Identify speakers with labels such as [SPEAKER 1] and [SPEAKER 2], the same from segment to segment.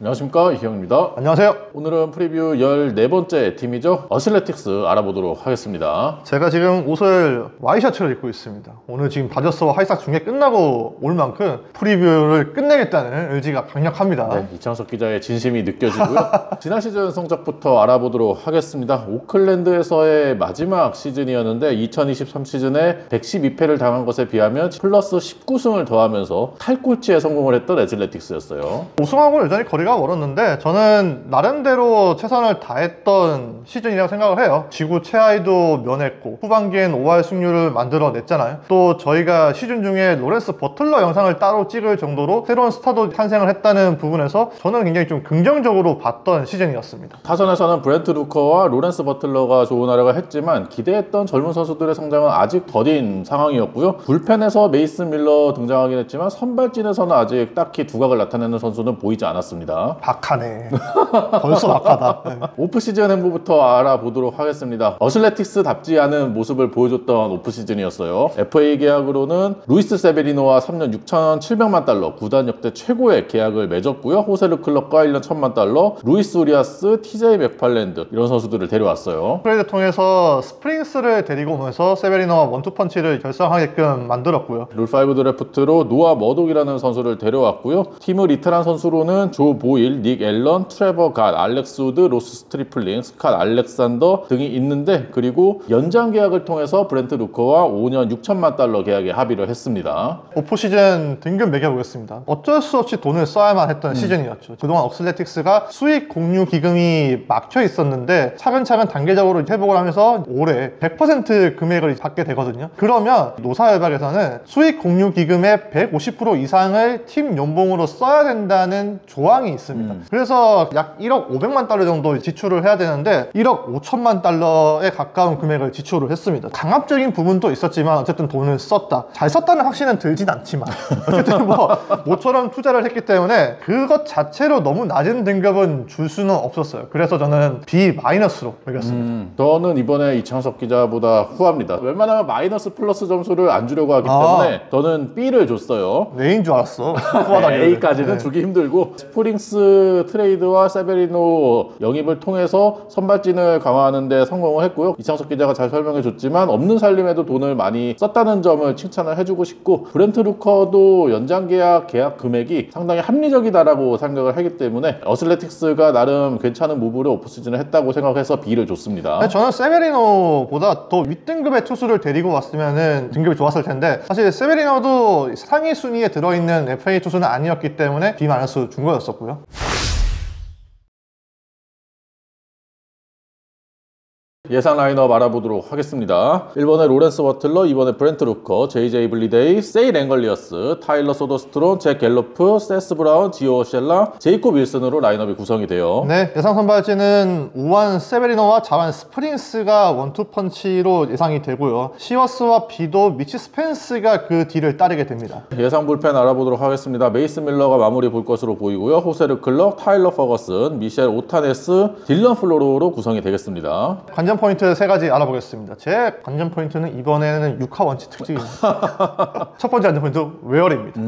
[SPEAKER 1] 안녕하십니까, 이형입니다.
[SPEAKER 2] 안녕하세요.
[SPEAKER 1] 오늘은 프리뷰 14번째 팀이죠. 어슬레틱스 알아보도록 하겠습니다.
[SPEAKER 2] 제가 지금 옷을 와이셔츠를 입고 있습니다. 오늘 지금 다저스와 하이삭 중계 끝나고 올 만큼 프리뷰를 끝내겠다는 의지가 강력합니다.
[SPEAKER 1] 네, 이창석 기자의 진심이 느껴지고요. 지난 시즌 성적부터 알아보도록 하겠습니다. 오클랜드에서의 마지막 시즌이었는데 2023 시즌에 112패를 당한 것에 비하면 플러스 19승을 더하면서 탈꼴찌에 성공을 했던 애슬레틱스였어요.
[SPEAKER 2] 우승하고는 여전히 거리가 멀었는데 저는 나름대로 최선을 다했던 시즌이라고 생각을 해요. 지구 최하위도 면했고 후반기엔 5할 승률을 만들어냈잖아요. 또 저희가 시즌 중에 로렌스 버틀러 영상을 따로 찍을 정도로 새로운 스타도 탄생을 했다는 부분에서 저는 굉장히 좀 긍정적으로 봤던 시즌이었습니다.
[SPEAKER 1] 타선에서는 브렌트 루커와 로렌스 버틀러가 좋은 활약을 했지만 기대했던 젊은 선수들의 성장은 아직 더딘 상황이었고요. 불펜에서 메이슨 밀러 등장하긴 했지만 선발진에서는 아직 딱히 두각을 나타내는 선수는 보이지 않았습니다.
[SPEAKER 2] 박하네. 벌써 박하다. 네.
[SPEAKER 1] 오프시즌 행보부터 알아보도록 하겠습니다. 어슬레틱스답지 않은 모습을 보여줬던 오프시즌이었어요. FA 계약으로는 루이스 세베리노와 3년 6,700만 달러 구단 역대 최고의 계약을 맺었고요. 호세르 클럽과 1년 1,000만 달러, 루이스 우리아스, TJ 맥팔랜드 이런 선수들을 데려왔어요.
[SPEAKER 2] 트레이드 통해서 스프링스를 데리고 오면서 세베리노와 원투펀치를 결성하게끔 만들었고요.
[SPEAKER 1] 룰5 드래프트로 노아 머독이라는 선수를 데려왔고요. 팀을 리트란 선수로는 조 보일, 닉 앨런, 트레버 갓, 알렉스 우드, 로스 스트리플링, 스캇 알렉산더 등이 있는데, 그리고 연장 계약을 통해서 브렌트 루커와 5년 6천만 달러 계약에 합의를 했습니다.
[SPEAKER 2] 오프시즌 등급 매겨보겠습니다. 어쩔 수 없이 돈을 써야만 했던 시즌이었죠. 그동안 어슬레틱스가 수익 공유 기금이 막혀 있었는데 차근차근 단계적으로 회복을 하면서 올해 100% 금액을 받게 되거든요. 그러면 노사협약에서는 수익 공유 기금의 150% 이상을 팀 연봉으로 써야 된다는 조항이 있습니다. 그래서 약 1억 500만 달러 정도 지출을 해야 되는데 1억 5천만 달러에 가까운 금액을 지출을 했습니다. 강압적인 부분도 있었지만 어쨌든 돈을 썼다. 잘 썼다는 확신은 들진 않지만 어쨌든 뭐 모처럼 투자를 했기 때문에 그것 자체로 너무 낮은 등급은 줄 수는 없었어요. 그래서 저는 B-로 매겼습니다.
[SPEAKER 1] 저는 이번에 이창석 기자보다 후합니다. 웬만하면 마이너스 플러스 점수를 안 주려고 하기 때문에 저는 B를 줬어요.
[SPEAKER 2] A인 줄 알았어. 후하다니.
[SPEAKER 1] A까지는 주기 힘들고, 스프링스 트레이드와 세베리노 영입을 통해서 선발진을 강화하는 데 성공을 했고요. 이창석 기자가 잘 설명해 줬지만 없는 살림에도 돈을 많이 썼다는 점을 칭찬을 해주고 싶고, 브렌트 루커도 연장 계약 금액이 상당히 합리적이다라고 생각을 하기 때문에 어슬레틱스가 나름 괜찮은 무브를 오프시즌에 했다고 생각해서 B를 줬습니다.
[SPEAKER 2] 저는 세베리노보다 더 윗등급의 투수를 데리고 왔으면 등급이 좋았을 텐데, 사실 세베리노도 상위 순위에 들어있는 FA 투수는 아니었기 때문에 B- 준 거였었고요.
[SPEAKER 1] 예상 라인업 알아보도록 하겠습니다. 1번에 로렌스 버틀러, 2번에 브렌트 루커, JJ 블리데이, 세이 랭걸리어스, 타일러 소더스트론, 잭 갤로프, 세스 브라운, 지오 셸라, 제이콥 윌슨으로 라인업이 구성이 돼요.
[SPEAKER 2] 네, 예상 선발진은 우완 세베리노와 자완 스프링스가 원투펀치로 예상이 되고요. 시워스와 비도, 미치 스펜스가 그 뒤를 따르게 됩니다.
[SPEAKER 1] 예상 불펜 알아보도록 하겠습니다. 메이슨 밀러가 마무리 볼 것으로 보이고요. 호세르 클럭, 타일러 퍼거슨, 미셸 오타네스, 딜런 플로로로 구성이 되겠습니다.
[SPEAKER 2] 관전 포인트 3가지 알아보겠습니다. 제 관전 포인트는 이번에는 6화 원칙 특집입니다. 첫 번째 관전 포인트 웨어리입니다.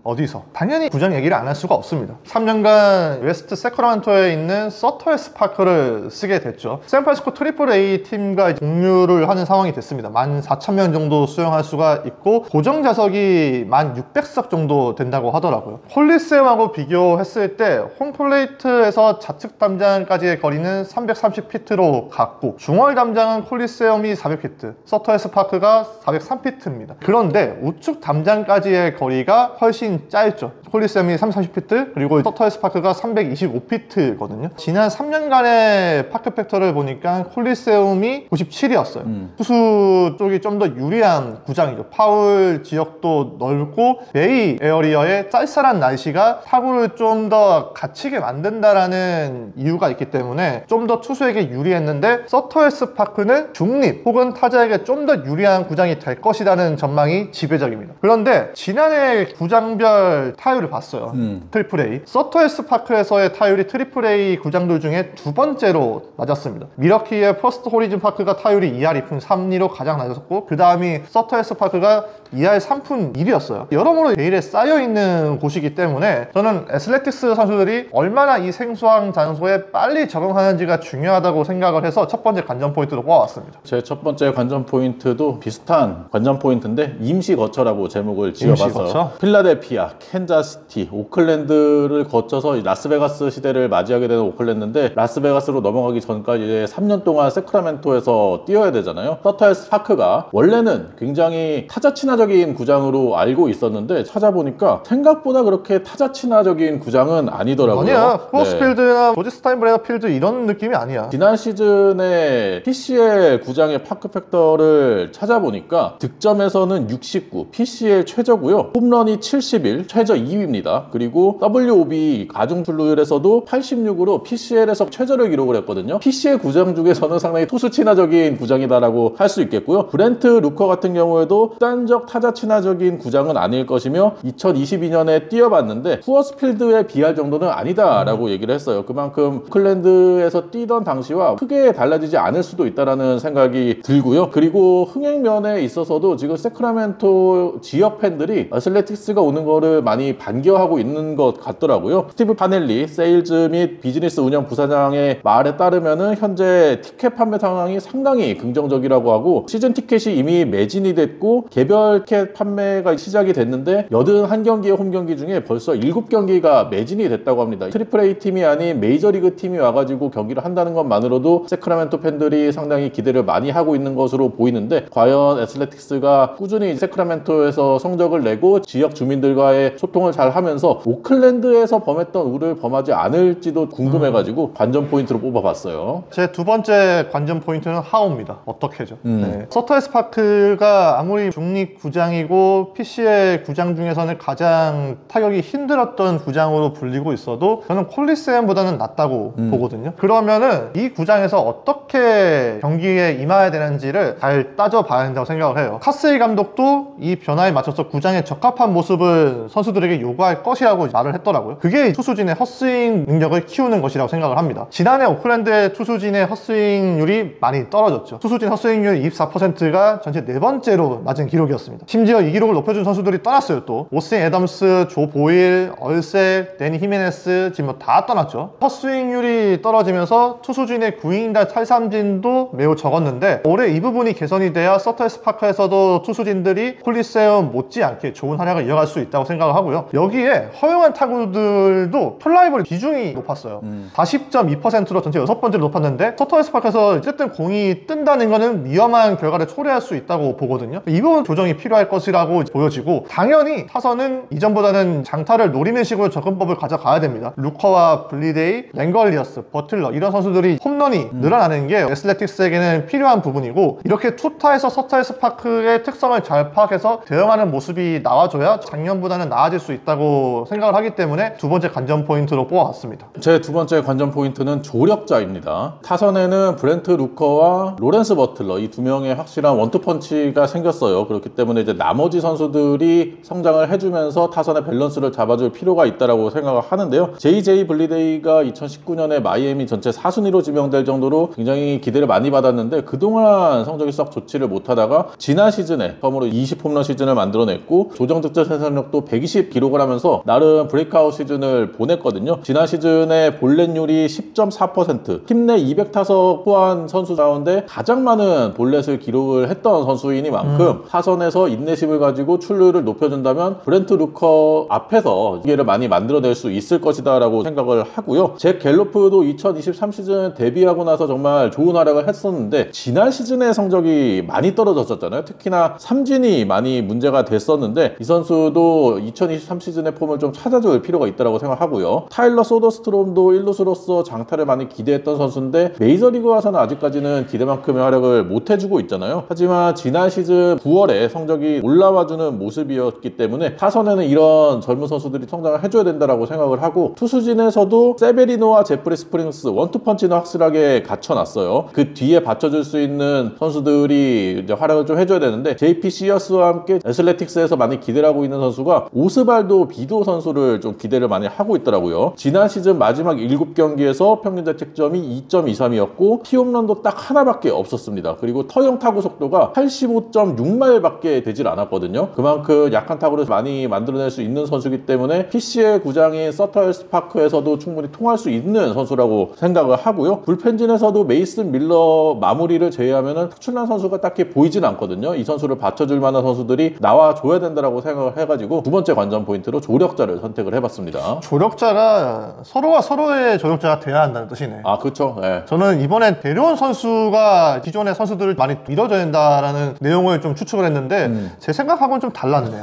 [SPEAKER 2] 어디서? 당연히 구장 얘기를 안 할 수가 없습니다. 3년간 웨스트 세크라멘토에 있는 서터에스 파크를 쓰게 됐죠. 샌프란시스코 트리플 A 팀과 동률을 하는 상황이 됐습니다. 14,000명 정도 수용할 수가 있고 고정 좌석이 1,600석 정도 된다고 하더라고요. 콜리세움하고 비교했을 때 홈플레이트에서 좌측 담장까지의 거리는 330피트로 같고, 중월 담장은 콜리세움이 400피트, 서터에스 파크가 403피트입니다. 그런데 우측 담장까지의 거리가 훨씬 짧죠. 콜리세움이 330피트, 그리고 서터에스 파크가 325피트거든요. 지난 3년간의 파크 팩터를 보니까 콜리세움이 97이었어요. 투수 쪽이 좀 더 유리한 구장이죠. 파울 지역도 넓고 베이 에어리어의 쌀쌀한 날씨가 타구를 좀 더 갇히게 만든다라는 이유가 있기 때문에 좀 더 투수에게 유리했는데, 서터에스 파크는 중립 혹은 타자에게 좀 더 유리한 구장이 될 것이라는 전망이 지배적입니다. 그런데 지난해 구장별 타율 타율을 봤어요. 트리플 A. 서터에스 파크에서의 타율이 트리플 A 구장들 중에 두 번째로 낮았습니다. 미러키의 퍼스트 호리즌 파크가 타율이 2할 2푼 3리로 가장 낮았고, 그 다음이 서터에스 파크가 2할 3푼 1이었어요. 여러모로 베일에 쌓여있는 곳이기 때문에 저는 애슬레틱스 선수들이 얼마나 이 생소한 장소에 빨리 적응하는지가 중요하다고 생각을 해서 첫 번째 관전 포인트로 뽑아왔습니다.
[SPEAKER 1] 제 첫 번째 관전 포인트도 비슷한 관전 포인트인데 임시 거처라고 제목을 지어봐서 필라델피아, 캔자스시티, 오클랜드를 거쳐서 라스베가스 시대를 맞이하게 되는 오클랜드인데, 라스베가스로 넘어가기 전까지 이제 3년 동안 세크라멘토에서 뛰어야 되잖아요. 서터에스 파크가 원래는 굉장히 타자 친화적인 구장으로 알고 있었는데 찾아보니까 생각보다 그렇게 타자 친화적인 구장은 아니더라고요.
[SPEAKER 2] 아니야. 포스필드나 조지 스타인브레더 필드 이런 느낌이 아니야.
[SPEAKER 1] 지난 시즌에 PCL 구장의 파크 팩터를 찾아보니까 득점에서는 69, PCL 최저고요. 홈런이 71, 최저 2위입니다. 그리고 WOB 가중출루율에서도 86으로 PCL에서 최저를 기록을 했거든요. PCL 구장 중에서는 상당히 투수 친화적인 구장이다라고 할 수 있겠고요. 브렌트 루커 같은 경우에도 극단적 타자 친화적인 구장은 아닐 것이며 2022년에 뛰어봤는데 후어스필드에 비할 정도는 아니다라고 얘기를 했어요. 그만큼 오클랜드에서 뛰던 당시와 크게 달라지지 않을 수도 있다라는 생각이 들고요. 그리고 흥행면에 있어서도 지금 세크라멘토 지역 팬들이 애슬레틱스가 오는 거를 많이 반겨하고 있는 것 같더라고요. 스티브 파넬리 세일즈 및 비즈니스 운영 부사장의 말에 따르면은 현재 티켓 판매 상황이 상당히 긍정적이라고 하고, 시즌 티켓이 이미 매진이 됐고 개별 티켓 판매가 시작이 됐는데 81경기의 홈경기 중에 벌써 7경기가 매진이 됐다고 합니다. 트리플 A 팀이 아닌 메이저리그 팀이 와가지고 경기를 한다는 것만으로도 세크라멘토 팬들이 상당히 기대를 많이 하고 있는 것으로 보이는데, 과연 애슬레틱스가 꾸준히 세크라멘토에서 성적을 내고 지역 주민들과의 소통을 잘 하면서 오클랜드에서 범했던 우를 범하지 않을지도 궁금해가지고 관전 포인트로 뽑아봤어요.
[SPEAKER 2] 제 두 번째 관전 포인트는 하우입니다. 어떻게죠? 네. 서터에스 파크가 아무리 중립 구장이고 PCL 구장 중에서는 가장 타격이 힘들었던 구장으로 불리고 있어도 저는 콜리세움보다는 낫다고 보거든요. 그러면은 이 구장에서 어떻게 경기에 임해야 되는지를 잘 따져봐야 된다고 생각을 해요. 카세이 감독도 이 변화에 맞춰서 구장에 적합한 모습을 선수들에게 요구할 것이라고 말을 했더라고요. 그게 투수진의 헛스윙 능력을 키우는 것이라고 생각을 합니다. 지난해 오클랜드의 투수진의 헛스윙률이 많이 떨어졌죠. 투수진 헛스윙률 24%가 전체 네 번째로 낮은 기록이었습니다. 심지어 이 기록을 높여준 선수들이 떠났어요. 또 오스틴 애덤스, 조 보일, 얼셀, 데니 히메네스 지금 뭐 다 떠났죠. 헛스윙률이 떨어지면서 투수진의 구인과 탈삼진도 매우 적었는데, 올해 이 부분이 개선이 돼야 서터에스 파크에서도 투수진들이 콜리세움 못지않게 좋은 활약을 이어갈 수 있다고 생각을 하고요. 여기에 허용한 타구들도 플라이볼 비중이 높았어요. 40.2%로 전체 6번째로 높았는데, 서터에스 파크에서 어쨌든 공이 뜬다는 거는 위험한 결과를 초래할 수 있다고 보거든요. 이 부분 조정이 필요할 것이라고 보여지고, 당연히 타선은 이전보다는 장타를 노리는 식으로 접근법을 가져가야 됩니다. 루커와 블리데이, 랭걸리어스, 버틀러 이런 선수들이 홈런이 늘어나는 게 애슬레틱스에게는 필요한 부분이고, 이렇게 투타에서 서터에스 파크의 특성을 잘 파악해서 대응하는 모습이 나와줘야 작년보다는 나아질 수 있다고 생각을 하기 때문에 두 번째 관전 포인트로 뽑아왔습니다.
[SPEAKER 1] 제 두 번째 관전 포인트는 조력자입니다. 타선에는 브렌트 루커와 로렌스 버틀러 이 두 명의 확실한 원투펀치가 생겼어요. 그렇기 때문에 이제 나머지 선수들이 성장을 해주면서 타선의 밸런스를 잡아줄 필요가 있다고 생각을 하는데요. JJ 블리데이가 2019년에 마이애미 전체 4순위로 지명될 정도로 굉장히 기대를 많이 받았는데, 그동안 성적이 썩 좋지를 못하다가 지난 시즌에 처음으로 20홈런 시즌을 만들어냈고 조정 득점 생산력도 120 기록을 하면서 나름 브레이크아웃 시즌을 보냈거든요. 지난 시즌에 볼넷률이 10.4%, 팀 내 200타석 포한 선수 가운데 가장 많은 볼넷을 기록을 했던 선수이니만큼 타선에서 인내심을 가지고 출루율을 높여준다면 브렌트 루커 앞에서 기회를 많이 만들어낼 수 있을 것이다 라고 생각을 하고요. 잭 갤로프도 2023 시즌 데뷔하고 나서 정말 좋은 활약을 했었는데 지난 시즌의 성적이 많이 떨어졌었잖아요. 특히나 삼진이 많이 문제가 됐었는데 이 선수도 2023 시즌의 폼을 좀 찾아줄 필요가 있다고 생각하고요. 타일러 소더스트롬도 1루수로서 장타를 많이 기대했던 선수인데 메이저리그 와서는 아직까지는 기대만큼의 활약을 못 해주고 있잖아요. 하지만 지난 시즌 9월에 성적이 올라와주는 모습이었기 때문에 타선에는 이런 젊은 선수들이 성장을 해줘야 된다고 생각을 하고, 투수진에서도 세베리노와 제프리 스프링스 원투펀치는 확실하게 갖춰놨어요. 그 뒤에 받쳐줄 수 있는 선수들이 이제 활약을 좀 해줘야 되는데, JP 시어스와 함께 애슬레틱스에서 많이 기대를 하고 있는 선수가 오스발도 호날두 비도 선수를 좀 기대를 많이 하고 있더라고요. 지난 시즌 마지막 7경기에서 평균 자책점이 2.23이었고 피홈런도 딱 하나밖에 없었습니다. 그리고 터형 타구 속도가 85.6마일밖에 되질 않았거든요. 그만큼 약한 타구를 많이 만들어낼 수 있는 선수이기 때문에 PC의 구장인 서털스 파크에서도 충분히 통할 수 있는 선수라고 생각을 하고요. 불펜진에서도 메이슨 밀러 마무리를 제외하면 특출난 선수가 딱히 보이진 않거든요. 이 선수를 받쳐줄 만한 선수들이 나와줘야 된다라고 생각을 해가지고 두 번째 관전 포인트로 조력자를 선택을 해봤습니다.
[SPEAKER 2] 조력자가 서로가 서로의 조력자가 돼야 한다는 뜻이네.
[SPEAKER 1] 아, 그렇죠. 네.
[SPEAKER 2] 저는 이번에 데려온 선수가 기존의 선수들을 많이 밀어줘야 된다라는 내용을 좀 추측을 했는데 제 생각하고는 좀 달랐네요.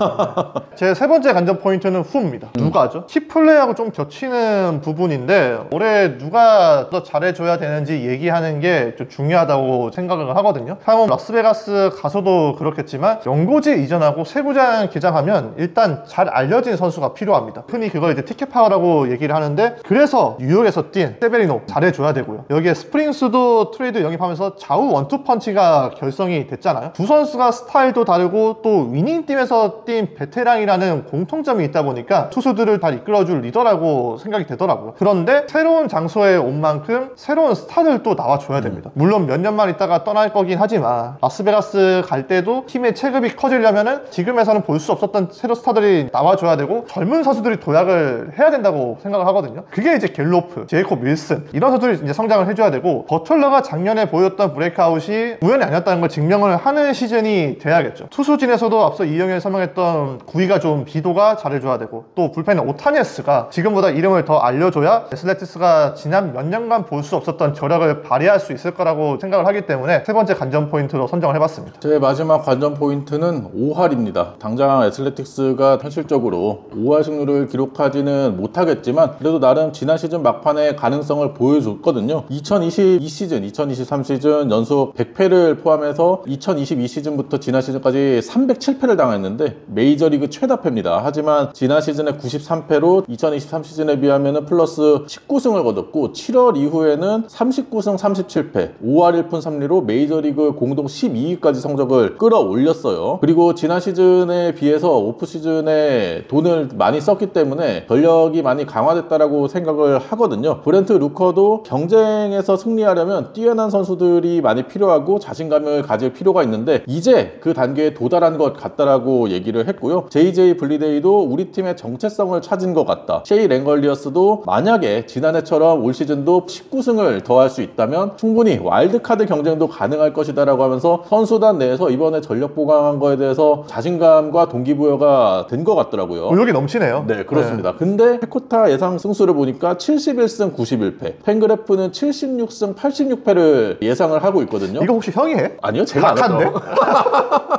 [SPEAKER 2] 제 세 번째 관전 포인트는 후입니다. 누가죠? 키플레이하고 좀 겹치는 부분인데 올해 누가 더 잘해줘야 되는지 얘기하는 게 좀 중요하다고 생각을 하거든요. 사실 라스베가스 가서도 그렇겠지만 연고지 이전하고 세부장 기장하면 일단 잘 알려진 선수가 필요합니다. 흔히 그걸 이제 티켓 파워라고 얘기를 하는데 그래서 뉴욕에서 뛴 세베리노 잘해줘야 되고요. 여기에 스프링스도 트레이드 영입하면서 좌우 원투 펀치가 결성이 됐잖아요. 두 선수가 스타일도 다르고 또 위닝팀에서 뛴 베테랑이라는 공통점이 있다 보니까 투수들을 다 이끌어줄 리더라고 생각이 되더라고요. 그런데 새로운 장소에 온 만큼 새로운 스타들도 나와줘야 됩니다. 물론 몇 년만 있다가 떠날 거긴 하지만 라스베가스 갈 때도 팀의 체급이 커지려면은 지금에서는 볼 수 없었던 새로 스타들이 나와줘야 되고 젊은 선수들이 도약을 해야 된다고 생각을 하거든요. 그게 이제 갤로프, 제이콥 윌슨 이런 선수들이 이제 성장을 해줘야 되고 버틀러가 작년에 보였던 브레이크아웃이 우연이 아니었다는 걸 증명을 하는 시즌이 돼야겠죠. 투수진에서도 앞서 이영현이 설명했던 구위가 좀 비도가 잘해줘야 되고 또 불펜의 오타니에스가 지금보다 이름을 더 알려줘야 애슬레티스가 지난 몇 년간 볼 수 없었던 저력을 발휘할 수 있을 거라고 생각을 하기 때문에 세 번째 관전 포인트로 선정을 해봤습니다.
[SPEAKER 1] 제 마지막 관전 포인트는 5할입니다. 당장 애슬레틱스가 현실적으로 5할 승률을 기록하지는 못하겠지만 그래도 나름 지난 시즌 막판에 가능성을 보여줬거든요. 2022 시즌, 2023 시즌 연속 100패를 포함해서 2022 시즌부터 지난 시즌까지 307패를 당했는데 메이저리그 최다패입니다. 하지만 지난 시즌에 93패로 2023 시즌에 비하면 플러스 19승을 거뒀고 7월 이후에는 39승 37패 5할 1푼 3리로 메이저리그 공동 12위까지 성적을 끌어올렸어요. 그리고 지난 시즌에 비해서 오프시즌에 돈을 많이 썼기 때문에 전력이 많이 강화됐다라고 생각을 하거든요. 브렌트 루커도 경쟁에서 승리하려면 뛰어난 선수들이 많이 필요하고 자신감을 가질 필요가 있는데 이제 그 단계에 도달한 것 같다라고 얘기를 했고요. JJ 블리데이도 우리 팀의 정체성을 찾은 것 같다. 셰이 랭걸리어스도 만약에 지난해처럼 올 시즌도 19승을 더할 수 있다면 충분히 와일드카드 경쟁도 가능할 것이다 라고 하면서 선수단 내에서 이번에 전력 보강한 거에 대해서 자신감과 동기부여가 된 것 같더라고요.
[SPEAKER 2] 의욕이 넘치네요.
[SPEAKER 1] 네, 그렇습니다. 근데 페코타 예상 승수를 보니까 71승 91패, 팬그래프는 76승 86패를 예상을 하고 있거든요.
[SPEAKER 2] 이거 혹시 형이 해?
[SPEAKER 1] 아니요, 제가 안 했죠.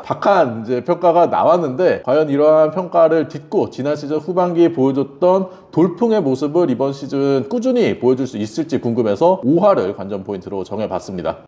[SPEAKER 1] 박한 이제 평가가 나왔는데 과연 이러한 평가를 딛고 지난 시즌 후반기에 보여줬던 돌풍의 모습을 이번 시즌 꾸준히 보여줄 수 있을지 궁금해서 5할을 관전 포인트로 정해봤습니다.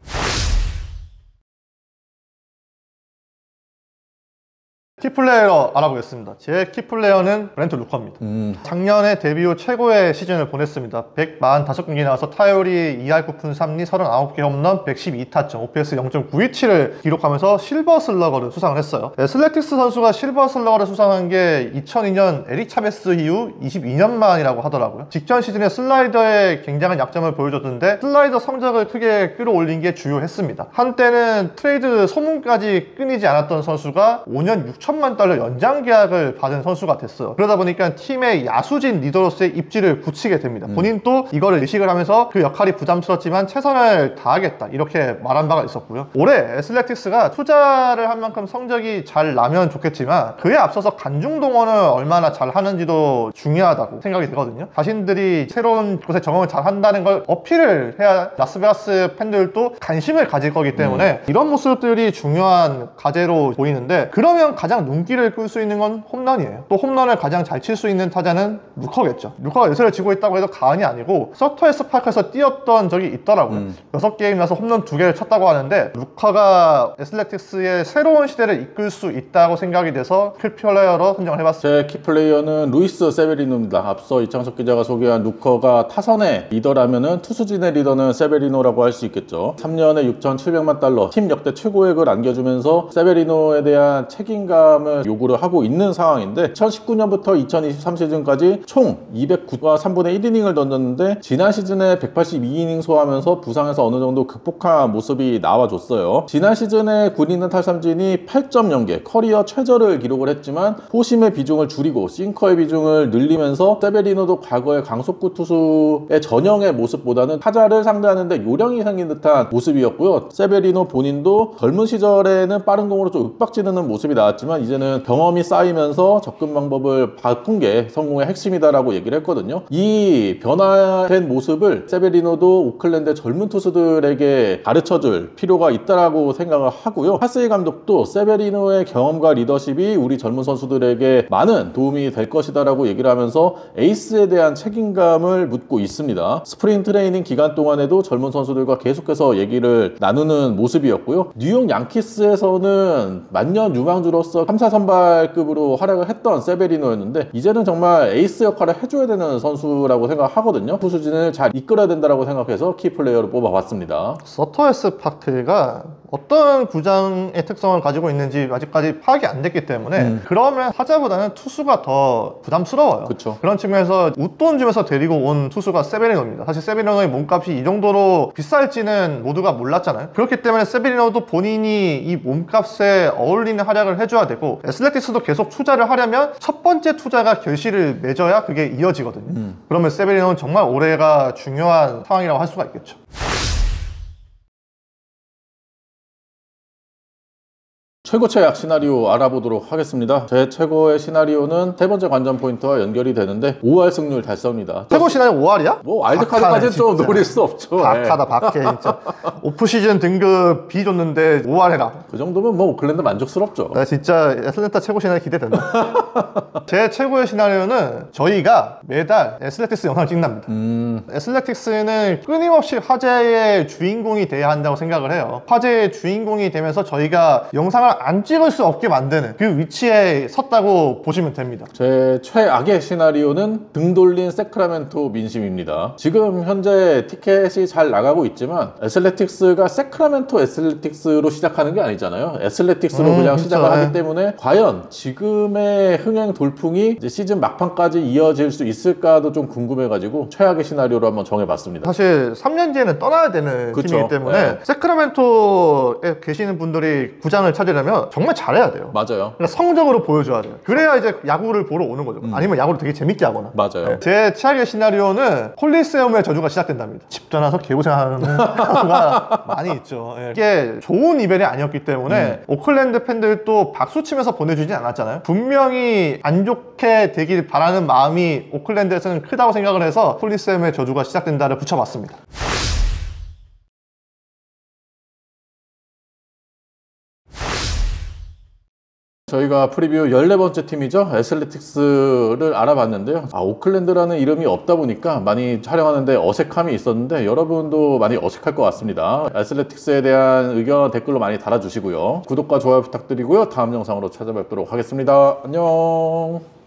[SPEAKER 2] 키플레이어 알아보겠습니다. 제 키플레이어는 브렌트 루커입니다. 작년에 데뷔 후 최고의 시즌을 보냈습니다. 145경기 나와서 타율이 2할 9푼 3리 39개 홈런 112타점 OPS 0.927을 기록하면서 실버 슬러거를 수상을 했어요. 애슬레틱스 선수가 실버 슬러거를 수상한 게 2002년 에릭 차베스 이후 22년 만이라고 하더라고요. 직전 시즌에 슬라이더에 굉장한 약점을 보여줬는데 슬라이더 성적을 크게 끌어올린 게 주요했습니다. 한때는 트레이드 소문까지 끊이지 않았던 선수가 5년 6천만 달러 연장 계약을 받은 선수가 됐어요. 그러다 보니까 팀의 야수진 리더로서의 입지를 굳히게 됩니다. 본인도 이거를 의식을 하면서 그 역할이 부담스럽지만 최선을 다하겠다 이렇게 말한 바가 있었고요. 올해 애슬레틱스가 투자를 한 만큼 성적이 잘 나면 좋겠지만 그에 앞서서 관중동원을 얼마나 잘 하는지도 중요하다고 생각이 되거든요. 자신들이 새로운 곳에 적응을 잘 한다는 걸 어필을 해야 라스베가스 팬들도 관심을 가질 거기 때문에 이런 모습들이 중요한 과제로 보이는데 그러면 가장 눈길을 끌 수 있는 건 홈런이에요. 또 홈런을 가장 잘 칠 수 있는 타자는 루커겠죠. 루커가 요새를 지고 있다고 해도 과언이 아니고 서터에스 파크에서 뛰었던 적이 있더라고요. 6게임 나서 홈런 2개를 쳤다고 하는데 루커가 애슬레틱스의 새로운 시대를 이끌 수 있다고 생각이 돼서 키플레이어로 선정을 해봤습니다.
[SPEAKER 1] 제 키플레이어는 루이스 세베리노입니다. 앞서 이창석 기자가 소개한 루커가 타선의 리더라면은 투수진의 리더는 세베리노라고 할 수 있겠죠. 3년에 6,700만 달러 팀 역대 최고액을 안겨주면서 세베리노에 대한 책임감 책임감을 요구를 하고 있는 상황인데 2019년부터 2023 시즌까지 총 209와 3분의 1이닝을 던졌는데 지난 시즌에 182이닝 소화하면서 부상에서 어느 정도 극복한 모습이 나와줬어요. 지난 시즌에 군인은 탈삼진이 8.0개, 커리어 최저를 기록을 했지만 포심의 비중을 줄이고 싱커의 비중을 늘리면서 세베리노도 과거의 강속구 투수의 전형의 모습보다는 타자를 상대하는데 요령이 생긴 듯한 모습이었고요. 세베리노 본인도 젊은 시절에는 빠른 공으로 좀 윽박지르는 모습이 나왔지만 이제는 경험이 쌓이면서 접근 방법을 바꾼 게 성공의 핵심이다라고 얘기를 했거든요. 이 변화된 모습을 세베리노도 오클랜드의 젊은 투수들에게 가르쳐줄 필요가 있다라고 생각을 하고요. 하스이 감독도 세베리노의 경험과 리더십이 우리 젊은 선수들에게 많은 도움이 될 것이다라고 얘기를 하면서 에이스에 대한 책임감을 묻고 있습니다. 스프링 트레이닝 기간 동안에도 젊은 선수들과 계속해서 얘기를 나누는 모습이었고요. 뉴욕 양키스에서는 만년 유망주로서 3사 선발급으로 활약을 했던 세베리노였는데 이제는 정말 에이스 역할을 해줘야 되는 선수라고 생각하거든요. 투수진을 잘 이끌어야 된다고 생각해서 키플레이어로 뽑아봤습니다.
[SPEAKER 2] 서터에스 파크가 어떤 구장의 특성을 가지고 있는지 아직까지 파악이 안 됐기 때문에 그러면 타자보다는 투수가 더 부담스러워요.
[SPEAKER 1] 그쵸.
[SPEAKER 2] 그런 측면에서 웃돈 주면서 데리고 온 투수가 세베리노입니다. 사실 세베리노의 몸값이 이 정도로 비쌀지는 모두가 몰랐잖아요. 그렇기 때문에 세베리노도 본인이 이 몸값에 어울리는 활약을 해줘야 되고 애슬레틱스도 계속 투자를 하려면 첫 번째 투자가 결실을 맺어야 그게 이어지거든요. 그러면 세베리노는 정말 올해가 중요한 상황이라고 할 수가 있겠죠.
[SPEAKER 1] 최고 최악 시나리오 알아보도록 하겠습니다. 제 최고의 시나리오는 세 번째 관전 포인트와 연결이 되는데 5할 승률 달성입니다.
[SPEAKER 2] 최고 시나리오 5할이야?
[SPEAKER 1] 뭐 와일드카드까지는 좀 노릴 수 없죠.
[SPEAKER 2] 박하다 박해 진짜. 오프시즌 등급 B 줬는데 5할 해라.
[SPEAKER 1] 그 정도면 뭐 오클랜드 만족스럽죠.
[SPEAKER 2] 나 진짜 애슬랜타 최고 시나리오 기대된다. 제 최고의 시나리오는 저희가 매달 애슬레틱스 영상을 찍답니다. 애슬레틱스는 끊임없이 화제의 주인공이 돼야 한다고 생각을 해요. 화제의 주인공이 되면서 저희가 영상을 안 찍을 수 없게 만드는 그 위치에 섰다고 보시면 됩니다.
[SPEAKER 1] 제 최악의 시나리오는 등 돌린 세크라멘토 민심입니다. 지금 현재 티켓이 잘 나가고 있지만 애슬레틱스가 세크라멘토 애슬레틱스로 시작하는 게 아니잖아요. 애슬레틱스로 그냥
[SPEAKER 2] 그쵸,
[SPEAKER 1] 시작을 하기 때문에 과연 지금의 흥행 돌풍이 이제 시즌 막판까지 이어질 수 있을까도 좀 궁금해가지고 최악의 시나리오로 한번 정해봤습니다.
[SPEAKER 2] 사실 3년 뒤에는 떠나야 되는
[SPEAKER 1] 그쵸.
[SPEAKER 2] 팀이기 때문에
[SPEAKER 1] 네.
[SPEAKER 2] 세크라멘토에 계시는 분들이 구장을 찾으려면 정말 잘해야 돼요.
[SPEAKER 1] 맞아요.
[SPEAKER 2] 그러니까 성적으로 보여줘야 돼요. 그래야 이제 야구를 보러 오는 거죠. 아니면 야구를 되게 재밌게 하거나.
[SPEAKER 1] 맞아요.
[SPEAKER 2] 네. 제 최악의 시나리오는 콜리세움의 저주가 시작된답니다. 집 떠나서 개고생하는 가수가 많이 있죠. 네. 이게 좋은 이변이 아니었기 때문에 오클랜드 팬들도 박수치면서 보내주진 않았잖아요. 분명히 안 좋게 되길 바라는 마음이 오클랜드에서는 크다고 생각을 해서 콜리세움의 저주가 시작된다를 붙여봤습니다.
[SPEAKER 1] 저희가 프리뷰 14번째 팀이죠. 애슬레틱스를 알아봤는데요. 오클랜드라는 이름이 없다 보니까 많이 촬영하는데 어색함이 있었는데 여러분도 많이 어색할 것 같습니다. 애슬레틱스에 대한 의견 댓글로 많이 달아주시고요. 구독과 좋아요 부탁드리고요. 다음 영상으로 찾아뵙도록 하겠습니다. 안녕.